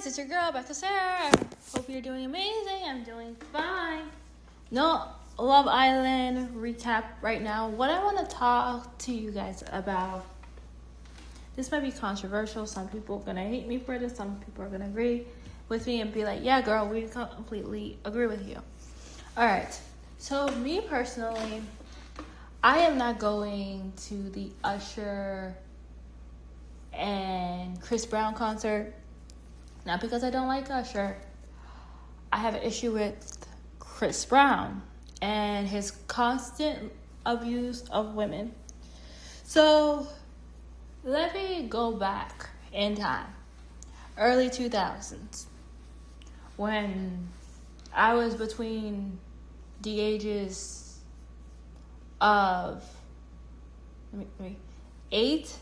it's your girl, Becca Sarah. Hope you're doing amazing. I'm doing fine. No Love Island recap right now. What I want to talk to you guys about, this might be controversial. Some people are going to hate me for this. Some people are going to agree with me and be like, yeah, girl, we completely agree with you. All right. So me personally, I am not going to the Usher and Chris Brown concert. Not because I don't like Usher. I have an issue with Chris Brown and his constant abuse of women. So let me go back in time. Early 2000s. When I was between the ages of 8.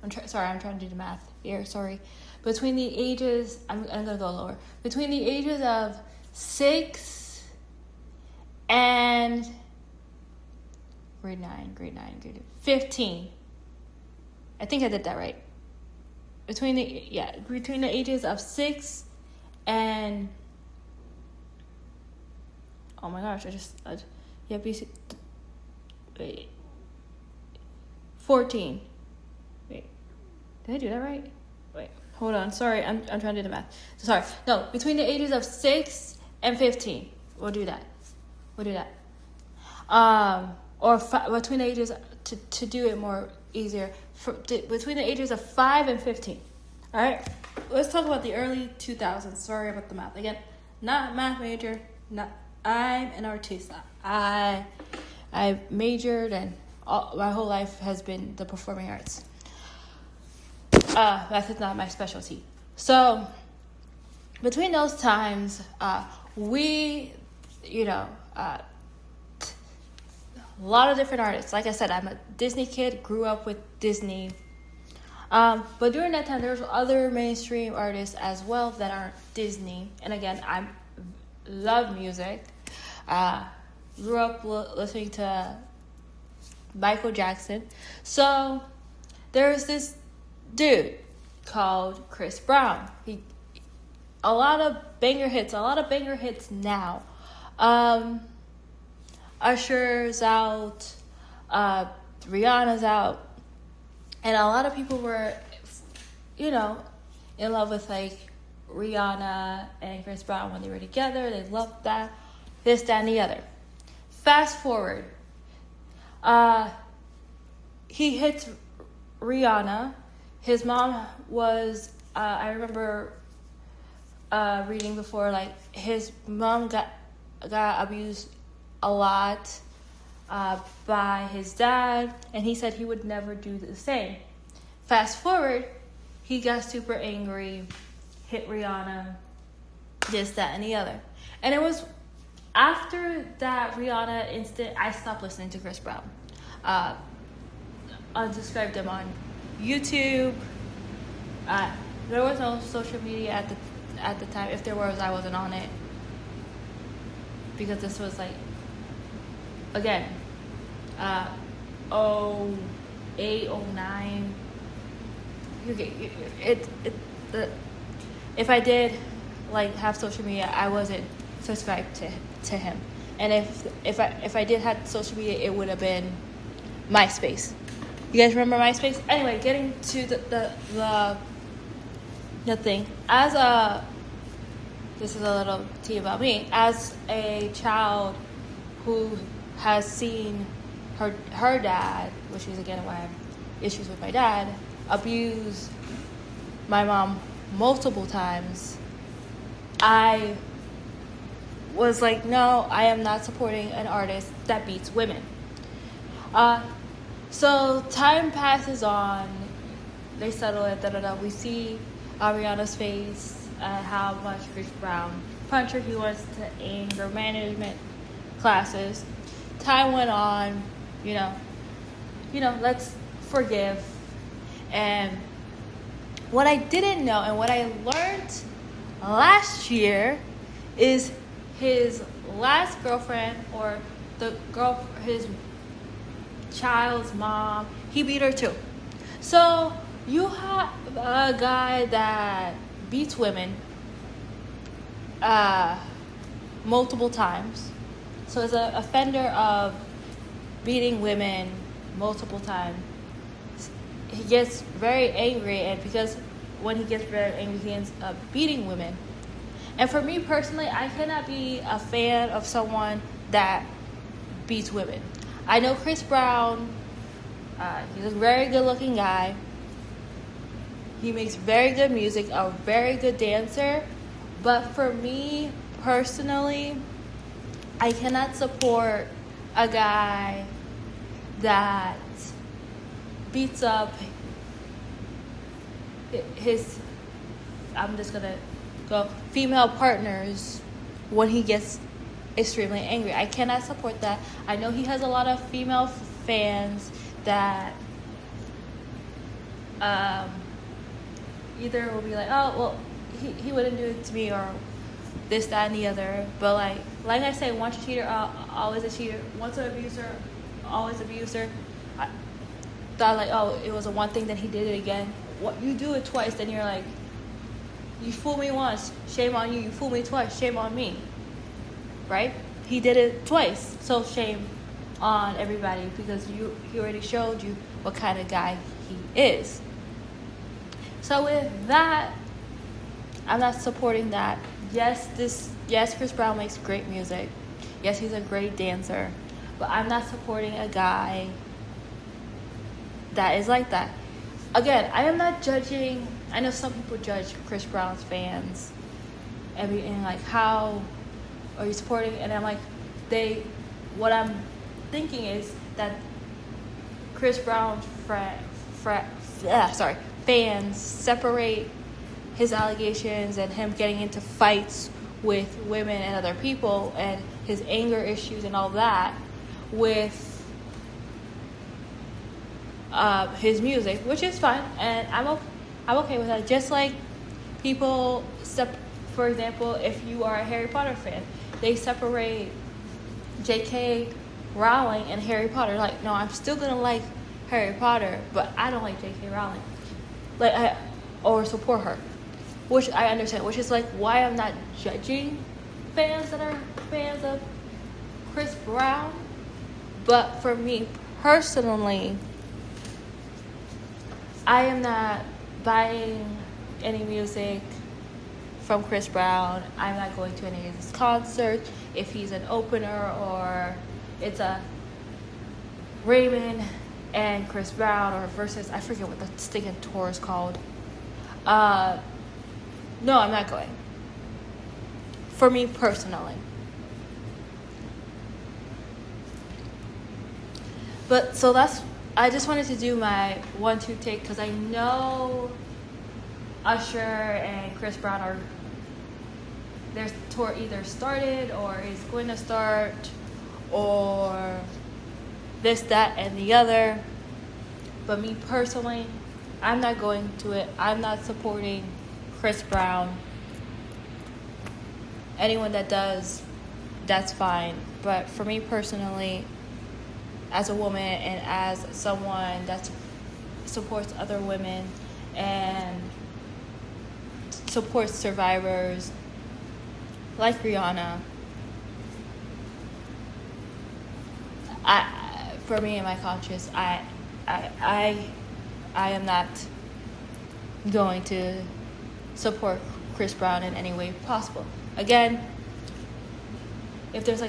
I'm trying to do the math here. Sorry. Between the ages, I'm gonna go lower. Between the ages of 6 and grade 9, 15. I think I did that right. Between the ages of 6 and oh my gosh, wait. 14. Wait. Did I do that right? Wait. Hold on. Sorry. I'm trying to do the math. Sorry. No, between the ages of 6 and 15. We'll do that. Between the ages, to do it more easier, between the ages of 5 and 15. All right? Let's talk about the early 2000s. Sorry about the math. Again, not math major. I'm an artista. I majored and my whole life has been the performing arts. That's not my specialty. So between those times, a lot of different artists. Like I said, I'm a Disney kid, grew up with Disney. But during that time, there's other mainstream artists as well that aren't Disney. And again, I love music. Grew up listening to Michael Jackson. So there's this dude called Chris Brown. A lot of banger hits now. Usher's out, Rihanna's out, and a lot of people were, in love with like Rihanna and Chris Brown when they were together. They loved that, this, that, and the other. Fast forward, he hits Rihanna. His mom was, I remember reading before, like his mom got abused a lot by his dad, and he said he would never do the same. Fast forward, he got super angry, hit Rihanna, this, that, and the other. And it was after that Rihanna incident, I stopped listening to Chris Brown. Unsubscribed him on YouTube. There was no social media at the time. If there was, I wasn't on it, because this was like, again, 08, 09. If I did like have social media, I wasn't subscribed to him. And if I did have social media, it would have been MySpace. You guys remember MySpace? Anyway, getting to the thing. This is a little tea about me. As a child who has seen her dad, which is again why I have issues with my dad, abuse my mom multiple times, I was like, no, I am not supporting an artist that beats women. So time passes on, they settle it, we see Ariana's face, how much Chris Brown punched her. He wants to anger management classes. Time went on, let's forgive. And what I didn't know and what I learned last year is his last girlfriend, or his child's mom, he beat her too. So You have a guy that beats women multiple times. So as an offender of beating women multiple times, he gets very angry, and because when he gets very angry, he ends up beating women. And for me personally, I cannot be a fan of someone that beats women. I know Chris Brown, he's a very good looking guy. He makes very good music, a very good dancer. But for me personally, I cannot support a guy that beats up his, I'm just gonna go, female partners when he gets extremely angry. I cannot support that. I know he has a lot of female fans that either will be like, oh, well, he wouldn't do it to me, or this, that, and the other. But like I say, once a cheater, always a cheater. Once an abuser, always abuser. I thought like, oh, it was a one thing, then he did it again. What, you do it twice, then you're like, you fool me once, shame on you. You fool me twice, shame on me. Right? He did it twice, so shame on everybody, because he already showed you what kind of guy he is. So with that, I'm not supporting that. Yes, Chris Brown makes great music. Yes, he's a great dancer. But I'm not supporting a guy that is like that. Again, I am not judging. I know some people judge Chris Brown's fans and like, how are you supporting? And I'm like, what I'm thinking is that Chris Brown's fans separate his allegations and him getting into fights with women and other people and his anger issues and all that with his music, which is fine, and I'm okay with that. Just like people, for example, if you are a Harry Potter fan, they separate J.K. Rowling and Harry Potter. Like, no, I'm still gonna like Harry Potter, but I don't like J.K. Rowling, or support her, which I understand. Which is like why I'm not judging fans that are fans of Chris Brown. But for me personally, I am not buying any music from Chris Brown. I'm not going to any of his concerts if he's an opener or it's a Raymond and Chris Brown or versus, I forget what the stinking tour is called. No, I'm not going. For me personally. But so I just wanted to do my 1-2 take, because I know Usher and Chris Brown their tour either started or is going to start, or this, that, and the other. But me personally, I'm not going to it. I'm not supporting Chris Brown. Anyone that does, that's fine. But for me personally, as a woman and as someone that supports other women and supports survivors like Rihanna, for me and my conscience, I am not going to support Chris Brown in any way possible. Again, if there's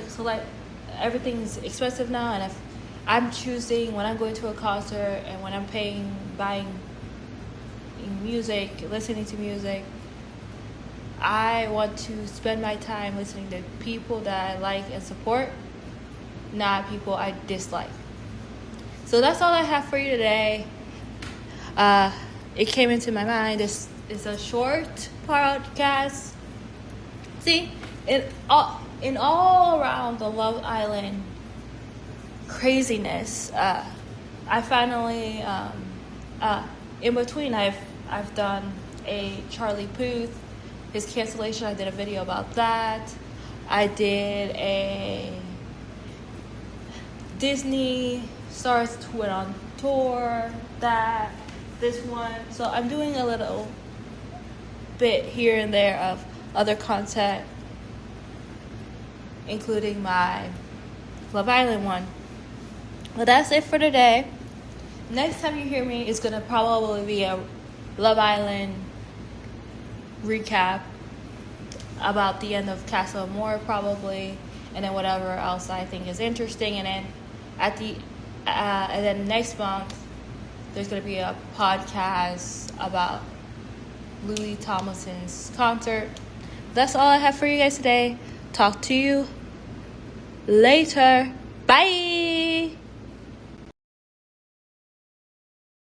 everything's expensive now, and if I'm choosing when I'm going to a concert and when I'm buying music, listening to music, I want to spend my time listening to people that I like and support, not people I dislike. So that's all I have for you today. It came into my mind. This is a short podcast. See, in all around the Love Island craziness, I finally, in between, I've done a Charlie Puth, his cancellation. I did a video about that. I did a Disney stars who went on tour, that. this one. So I'm doing a little bit here and there of other content, including my Love Island one. But that's it for today. Next time you hear me, it's going to probably be a Love Island recap about the end of Casa Amor, probably, and then whatever else I think is interesting. And then and then next month, there's going to be a podcast about Louis Tomlinson's concert. That's all I have for you guys today. Talk to you later. Bye.